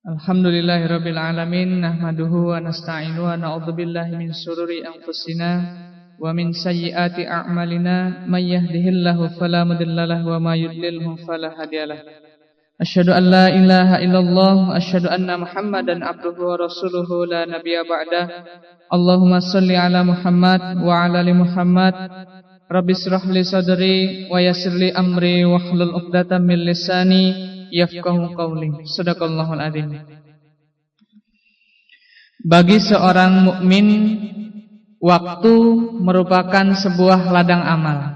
Alhamdulillahirabbil alamin nahmaduhu wa nasta'inuhu wa na'udzu billahi min shururi anfusina wa min sayyiati a'malina may yahdihillahu fala mudilla lahu wa may yudlilhu fala hadiyalah. Asyhadu an la ilaha illallah wa asyhadu anna Muhammadan abduhu wa rasuluhu la nabiyya ba'dah. Allahumma shalli ala Muhammad wa ala ali Muhammad. Rabbi shrah li sadri wa yassir li amri wahlul 'uqdatam min lisani yafqahu qawli. Shadaqallahul adzim. Bagi seorang mukmin, waktu merupakan sebuah ladang amal.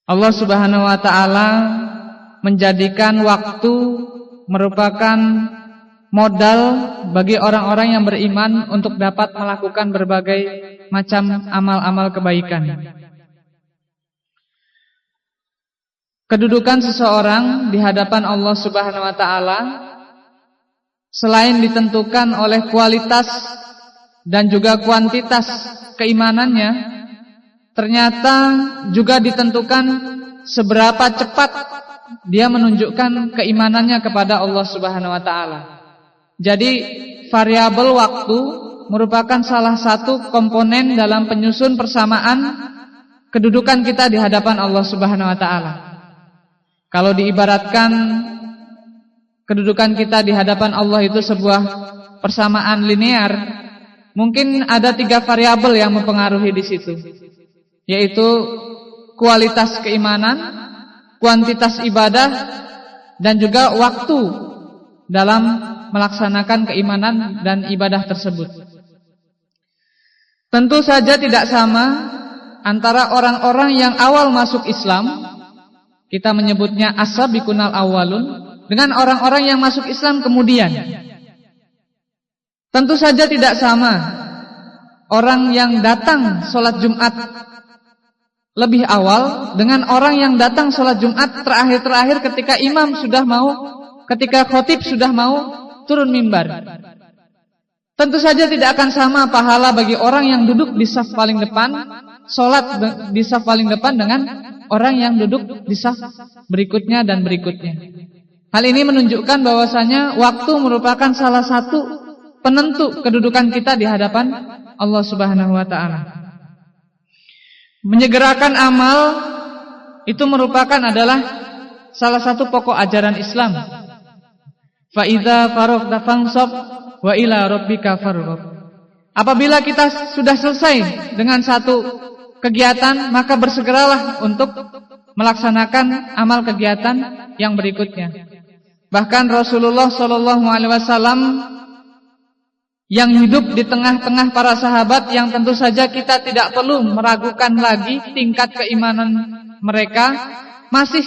Allah Subhanahu wa taala menjadikan waktu merupakan modal bagi orang-orang yang beriman untuk dapat melakukan berbagai macam amal-amal kebaikan. Kedudukan seseorang di hadapan Allah Subhanahu wa taala selain ditentukan oleh kualitas dan juga kuantitas keimanannya, ternyata juga ditentukan seberapa cepat dia menunjukkan keimanannya kepada Allah Subhanahu wa taala. Jadi variabel waktu merupakan salah satu komponen dalam penyusun persamaan kedudukan kita di hadapan Allah Subhanahu wa taala. Kalau diibaratkan kedudukan kita di hadapan Allah itu sebuah persamaan linear, mungkin ada 3 variabel yang mempengaruhi di situ, yaitu kualitas keimanan, kuantitas ibadah, dan juga waktu dalam melaksanakan keimanan dan ibadah tersebut. Tentu saja tidak sama antara orang-orang yang awal masuk Islam, kita menyebutnya as-sabiqunal awwalun, dengan orang-orang yang masuk Islam kemudian. Tentu saja tidak sama orang yang datang sholat Jumat lebih awal dengan orang yang datang sholat Jumat terakhir-terakhir ketika imam sudah mau, ketika khotib sudah mau turun mimbar. Tentu saja tidak akan sama pahala bagi orang yang duduk di saf paling depan, sholat di saf paling depan, dengan orang yang duduk di saf berikutnya dan berikutnya. Hal ini menunjukkan bahwasanya waktu merupakan salah satu penentu kedudukan kita di hadapan Allah Subhanahu wa taala. Menyegerakan amal itu merupakan adalah salah satu pokok ajaran Islam. Fa idza faraghta fansab wa ila rabbika farghab. Apabila kita sudah selesai dengan satu kegiatan, maka bersegeralah untuk melaksanakan amal kegiatan yang berikutnya. Bahkan Rasulullah SAW yang hidup di tengah-tengah para sahabat, yang tentu saja kita tidak perlu meragukan lagi tingkat keimanan mereka, masih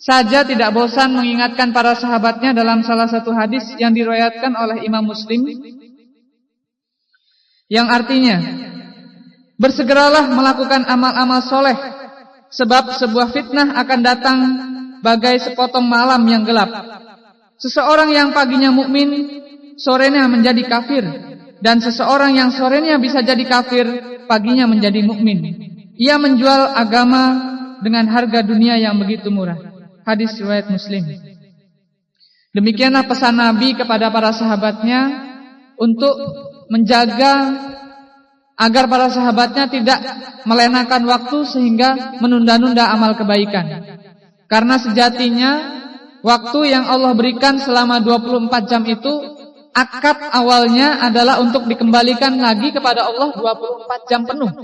saja tidak bosan mengingatkan para sahabatnya dalam salah satu hadis yang diriwayatkan oleh Imam Muslim, yang artinya, bersegeralah melakukan amal-amal soleh, sebab sebuah fitnah akan datang bagai sepotong malam yang gelap. Seseorang yang paginya mukmin, sorenya menjadi kafir, dan seseorang yang sorenya bisa jadi kafir, paginya menjadi mukmin. Ia menjual agama dengan harga dunia yang begitu murah. Hadis riwayat Muslim. Demikianlah pesan Nabi kepada para sahabatnya untuk menjaga agar para sahabatnya tidak melenakan waktu sehingga menunda-nunda amal kebaikan. Karena sejatinya waktu yang Allah berikan selama 24 jam itu, akad awalnya adalah untuk dikembalikan lagi kepada Allah 24 jam penuh.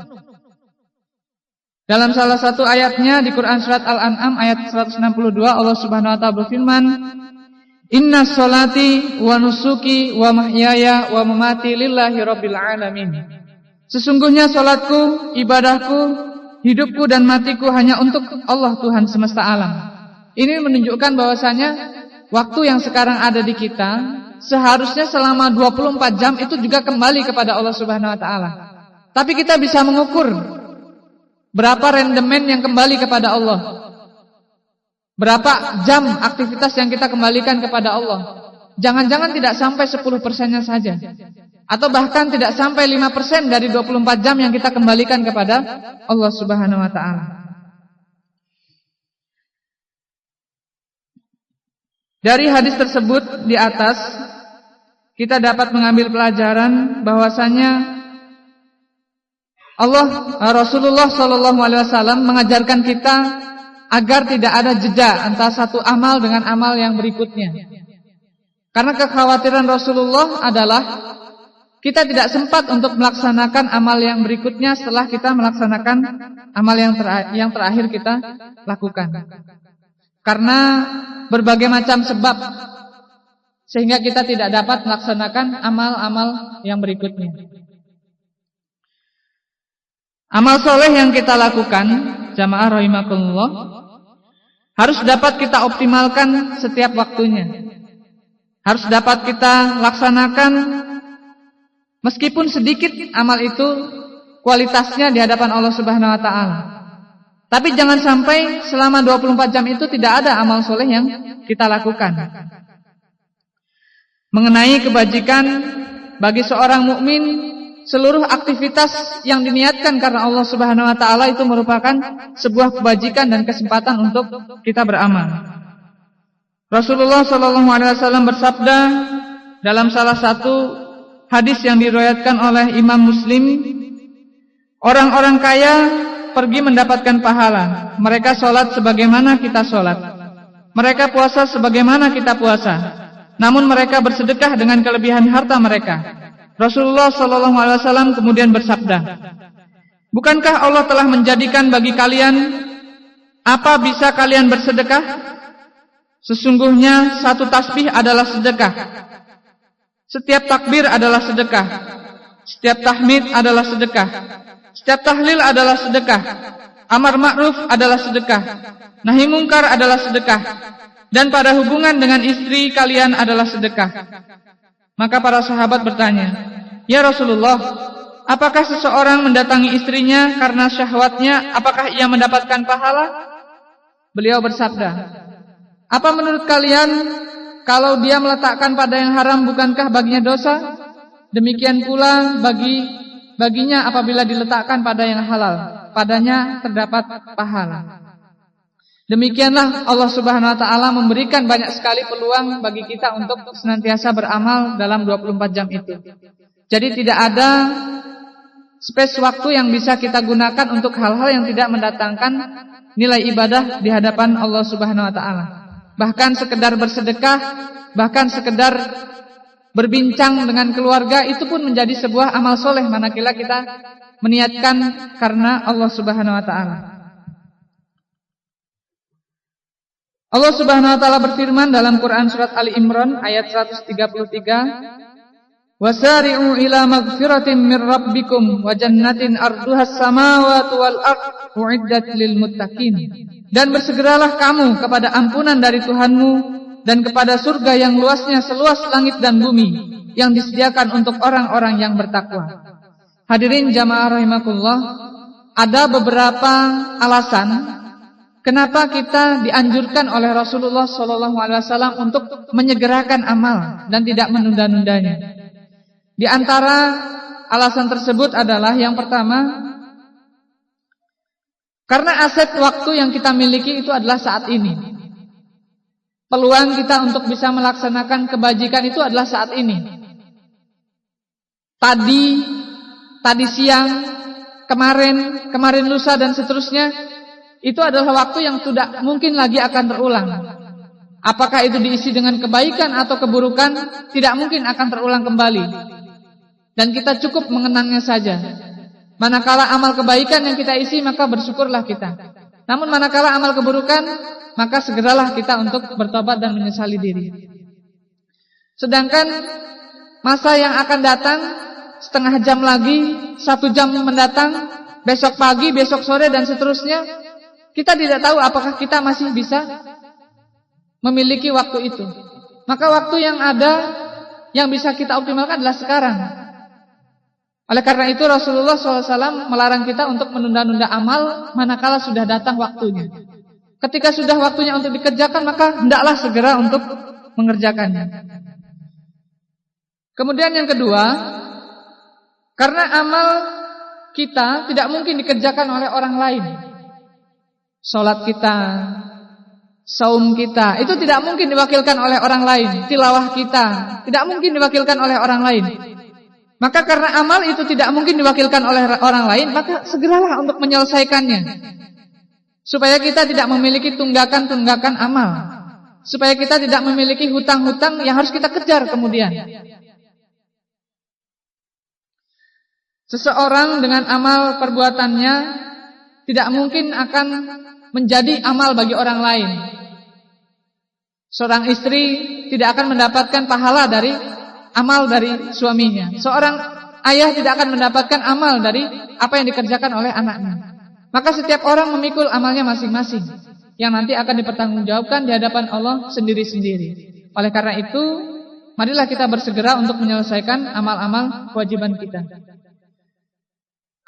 Dalam salah satu ayatnya di Quran surat Al-An'am ayat 162, Allah Subhanahu wa taala berfirman, "Inna sholati wa nusuki wa mahyaya wa mamati lillahi rabbil alamin." Sesungguhnya salatku, ibadahku, hidupku dan matiku hanya untuk Allah Tuhan semesta alam. Ini menunjukkan bahwasanya waktu yang sekarang ada di kita seharusnya selama 24 jam itu juga kembali kepada Allah Subhanahu wa taala. Tapi kita bisa mengukur berapa rendemen yang kembali kepada Allah, berapa jam aktivitas yang kita kembalikan kepada Allah. Jangan-jangan tidak sampai 10%-nya saja, atau bahkan tidak sampai 5% dari 24 jam yang kita kembalikan kepada Allah Subhanahu wa taala. Dari hadis tersebut di atas kita dapat mengambil pelajaran bahwasanya Rasulullah SAW mengajarkan kita agar tidak ada jeda antara satu amal dengan amal yang berikutnya. Karena kekhawatiran Rasulullah adalah kita tidak sempat untuk melaksanakan amal yang berikutnya setelah kita melaksanakan amal yang terakhir kita lakukan. Karena berbagai macam sebab sehingga kita tidak dapat melaksanakan amal-amal yang berikutnya. Amal soleh yang kita lakukan, jamaah rahimakumullah, harus dapat kita optimalkan setiap waktunya. Harus dapat kita laksanakan meskipun sedikit amal itu kualitasnya di hadapan Allah Subhanahu wa taala. Tapi jangan sampai selama 24 jam itu tidak ada amal soleh yang kita lakukan. Mengenai kebajikan bagi seorang mukmin, seluruh aktivitas yang diniatkan karena Allah Subhanahu wa taala itu merupakan sebuah kebajikan dan kesempatan untuk kita beramal. Rasulullah SAW bersabda dalam salah satu hadis yang diriwayatkan oleh Imam Muslim, orang-orang kaya pergi mendapatkan pahala. Mereka sholat sebagaimana kita sholat. Mereka puasa sebagaimana kita puasa. Namun mereka bersedekah dengan kelebihan harta mereka. Rasulullah SAW kemudian bersabda, bukankah Allah telah menjadikan bagi kalian apa bisa kalian bersedekah? Sesungguhnya satu tasbih adalah sedekah. Setiap takbir adalah sedekah. Setiap tahmid adalah sedekah. Setiap tahlil adalah sedekah. Amar ma'ruf adalah sedekah. Nahi mungkar adalah sedekah. Dan pada hubungan dengan istri kalian adalah sedekah. Maka para sahabat bertanya, ya Rasulullah, apakah seseorang mendatangi istrinya karena syahwatnya, apakah ia mendapatkan pahala? Beliau bersabda, apa menurut kalian kalau dia meletakkan pada yang haram bukankah baginya dosa? Demikian pula baginya apabila diletakkan pada yang halal, padanya terdapat pahala. Demikianlah Allah Subhanahu wa taala memberikan banyak sekali peluang bagi kita untuk senantiasa beramal dalam 24 jam itu. Jadi tidak ada space waktu yang bisa kita gunakan untuk hal-hal yang tidak mendatangkan nilai ibadah di hadapan Allah Subhanahu wa taala. Bahkan sekedar bersedekah, bahkan sekedar berbincang dengan keluarga itu pun menjadi sebuah amal soleh manakala kita meniatkan karena Allah Subhanahu wa taala. Allah Subhanahu wa taala berfirman dalam Quran surat Ali Imran ayat 133, "Wasari'u ila magfiratin mir rabbikum wa jannatin arduhas samawati wal ardh uiddat lil muttaqin." Dan bersegeralah kamu kepada ampunan dari Tuhanmu dan kepada surga yang luasnya seluas langit dan bumi yang disediakan untuk orang-orang yang bertakwa. Hadirin jamaah rahimakumullah, ada beberapa alasan kenapa kita dianjurkan oleh Rasulullah SAW untuk menyegerakan amal dan tidak menunda-nundanya. Di antara alasan tersebut adalah yang pertama, karena aset waktu yang kita miliki itu adalah saat ini. Peluang kita untuk bisa melaksanakan kebajikan itu adalah saat ini. Tadi siang, kemarin lusa dan seterusnya, itu adalah waktu yang tidak mungkin lagi akan terulang. Apakah itu diisi dengan kebaikan atau keburukan, tidak mungkin akan terulang kembali. Dan kita cukup mengenangnya saja. Manakala amal kebaikan yang kita isi, maka bersyukurlah kita. Namun manakala amal keburukan, maka segeralah kita untuk bertobat dan menyesali diri. Sedangkan masa yang akan datang, setengah jam lagi, 1 jam mendatang, besok pagi, besok sore dan seterusnya, kita tidak tahu apakah kita masih bisa memiliki waktu itu. Maka waktu yang ada, yang bisa kita optimalkan adalah sekarang. Oleh karena itu Rasulullah SAW melarang kita untuk menunda-nunda amal manakala sudah datang waktunya. Ketika sudah waktunya untuk dikerjakan, maka hendaklah segera untuk mengerjakannya. Kemudian yang kedua, karena amal kita tidak mungkin dikerjakan oleh orang lain. Salat kita, saum kita itu tidak mungkin diwakilkan oleh orang lain. Tilawah kita tidak mungkin diwakilkan oleh orang lain. Maka karena amal itu tidak mungkin diwakilkan oleh orang lain, maka segeralah untuk menyelesaikannya. Supaya kita tidak memiliki tunggakan-tunggakan amal. Supaya kita tidak memiliki hutang-hutang yang harus kita kejar kemudian. Seseorang dengan amal perbuatannya tidak mungkin akan menjadi amal bagi orang lain. Seorang istri tidak akan mendapatkan pahala dari amal dari suaminya. Seorang ayah tidak akan mendapatkan amal dari apa yang dikerjakan oleh anaknya. Maka setiap orang memikul amalnya masing-masing, yang nanti akan dipertanggungjawabkan di hadapan Allah sendiri-sendiri. Oleh karena itu, marilah kita bersegera untuk menyelesaikan amal-amal kewajiban kita.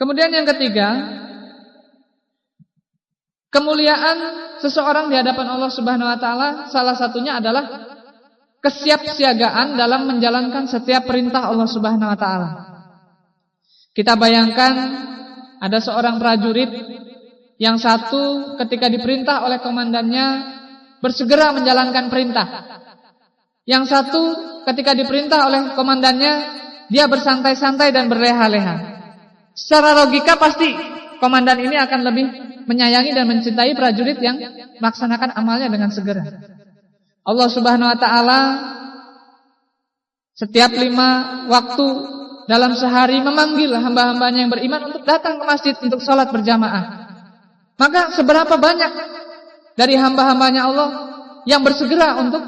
Kemudian yang ketiga, kemuliaan seseorang di hadapan Allah Subhanahu wa taala salah satunya adalah kesiapsiagaan dalam menjalankan setiap perintah Allah Subhanahu wa taala. Kita bayangkan ada seorang prajurit yang satu ketika diperintah oleh komandannya bersegera menjalankan perintah. Yang satu ketika diperintah oleh komandannya dia bersantai-santai dan berleha-leha. Secara logika pasti komandan ini akan lebih menyayangi dan mencintai prajurit yang melaksanakan amalnya dengan segera. Allah Subhanahu wa taala setiap 5 waktu dalam sehari memanggil hamba-hambanya yang beriman untuk datang ke masjid untuk sholat berjamaah. Maka seberapa banyak dari hamba-hambanya Allah yang bersegera untuk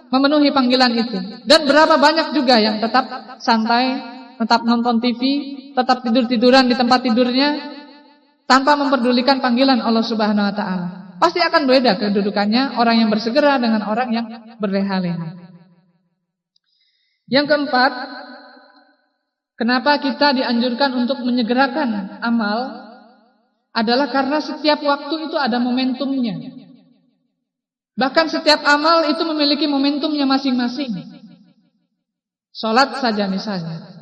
memenuhi panggilan itu, dan berapa banyak juga yang tetap santai, tetap nonton TV, tetap tidur-tiduran di tempat tidurnya tanpa memperdulikan panggilan Allah Subhanahu wa taala. Pasti akan beda kedudukannya orang yang bersegera dengan orang yang berleha-leha. Yang keempat, kenapa kita dianjurkan untuk menyegerakan amal adalah karena setiap waktu itu ada momentumnya. Bahkan setiap amal itu memiliki momentumnya masing-masing. Salat saja misalnya,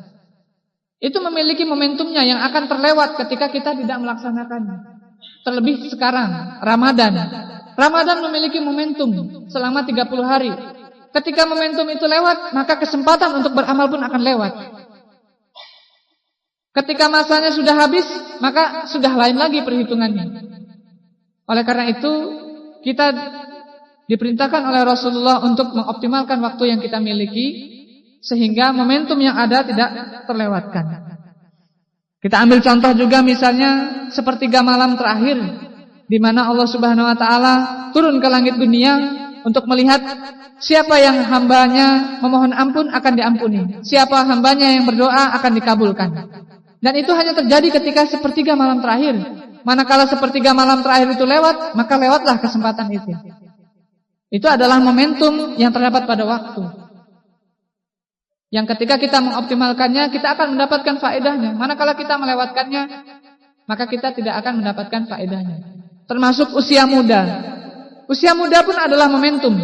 itu memiliki momentumnya yang akan terlewat ketika kita tidak melaksanakannya. Terlebih sekarang Ramadan. Ramadan memiliki momentum selama 30 hari. Ketika momentum itu lewat, maka kesempatan untuk beramal pun akan lewat. Ketika masanya sudah habis, maka sudah lain lagi perhitungannya. Oleh karena itu, kita diperintahkan oleh Rasulullah untuk mengoptimalkan waktu yang kita miliki, sehingga momentum yang ada tidak terlewatkan. Kita ambil contoh juga misalnya sepertiga malam terakhir, di mana Allah Subhanahu wa taala turun ke langit dunia untuk melihat siapa yang hambanya memohon ampun akan diampuni, siapa hambanya yang berdoa akan dikabulkan. Dan itu hanya terjadi ketika sepertiga malam terakhir. Manakala sepertiga malam terakhir itu lewat, maka lewatlah kesempatan itu. Itu adalah momentum yang terdapat pada waktu, yang ketika kita mengoptimalkannya, kita akan mendapatkan faedahnya. Manakala kita melewatkannya, maka kita tidak akan mendapatkan faedahnya. Termasuk usia muda. Usia muda pun adalah momentum.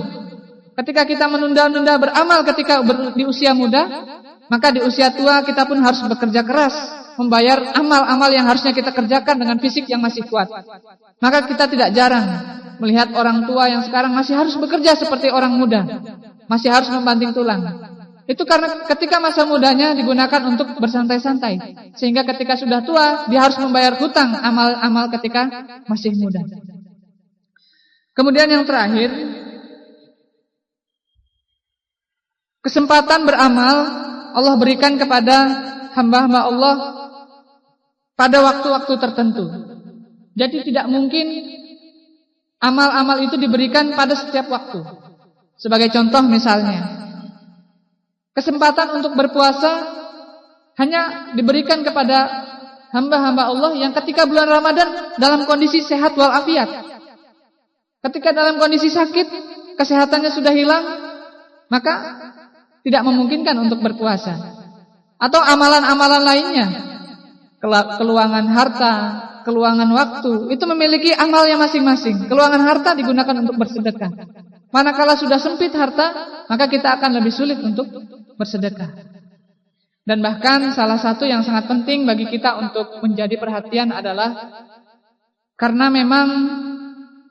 Ketika kita menunda-nunda beramal ketika di usia muda, maka di usia tua kita pun harus bekerja keras, membayar amal-amal yang harusnya kita kerjakan dengan fisik yang masih kuat. Maka kita tidak jarang melihat orang tua yang sekarang masih harus bekerja seperti orang muda, masih harus membanting tulang. Itu karena ketika masa mudanya digunakan untuk bersantai-santai, sehingga ketika sudah tua dia harus membayar hutang amal-amal ketika masih muda. Kemudian yang terakhir, kesempatan beramal Allah berikan kepada hamba-hamba Allah pada waktu-waktu tertentu. Jadi tidak mungkin amal-amal itu diberikan pada setiap waktu. Sebagai contoh misalnya, kesempatan untuk berpuasa hanya diberikan kepada hamba-hamba Allah yang ketika bulan Ramadan dalam kondisi sehat walafiat. Ketika dalam kondisi sakit, kesehatannya sudah hilang, maka tidak memungkinkan untuk berpuasa. Atau amalan-amalan lainnya, keluangan harta, keluangan waktu, itu memiliki amalnya masing-masing. Keluangan harta digunakan untuk bersedekah. Manakala sudah sempit harta, maka kita akan lebih sulit untuk bersedekah. Dan bahkan salah satu yang sangat penting bagi kita untuk menjadi perhatian adalah karena memang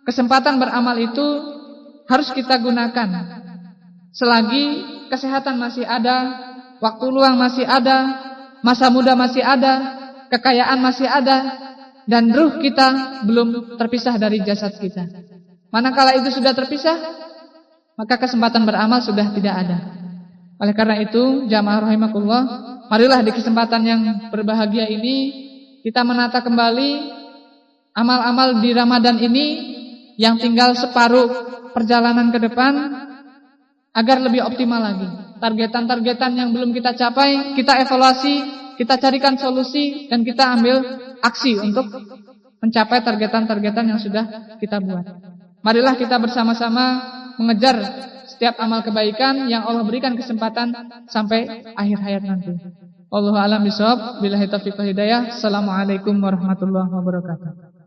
kesempatan beramal itu harus kita gunakan. Selagi kesehatan masih ada, waktu luang masih ada, masa muda masih ada, kekayaan masih ada, dan ruh kita belum terpisah dari jasad kita. Manakala itu sudah terpisah, maka kesempatan beramal sudah tidak ada. Oleh karena itu, jamaah rahimakumullah, marilah di kesempatan yang berbahagia ini kita menata kembali amal-amal di Ramadan ini yang tinggal separuh perjalanan ke depan agar lebih optimal lagi. Targetan-targetan yang belum kita capai, kita evaluasi, kita carikan solusi, dan kita ambil aksi untuk mencapai targetan-targetan yang sudah kita buat. Marilah kita bersama-sama mengejar setiap amal kebaikan yang Allah berikan kesempatan sampai akhir hayat nanti. Wallahu a'lam bishawab. Billahi taufiq wal hidayah. Assalamualaikum warahmatullahi wabarakatuh.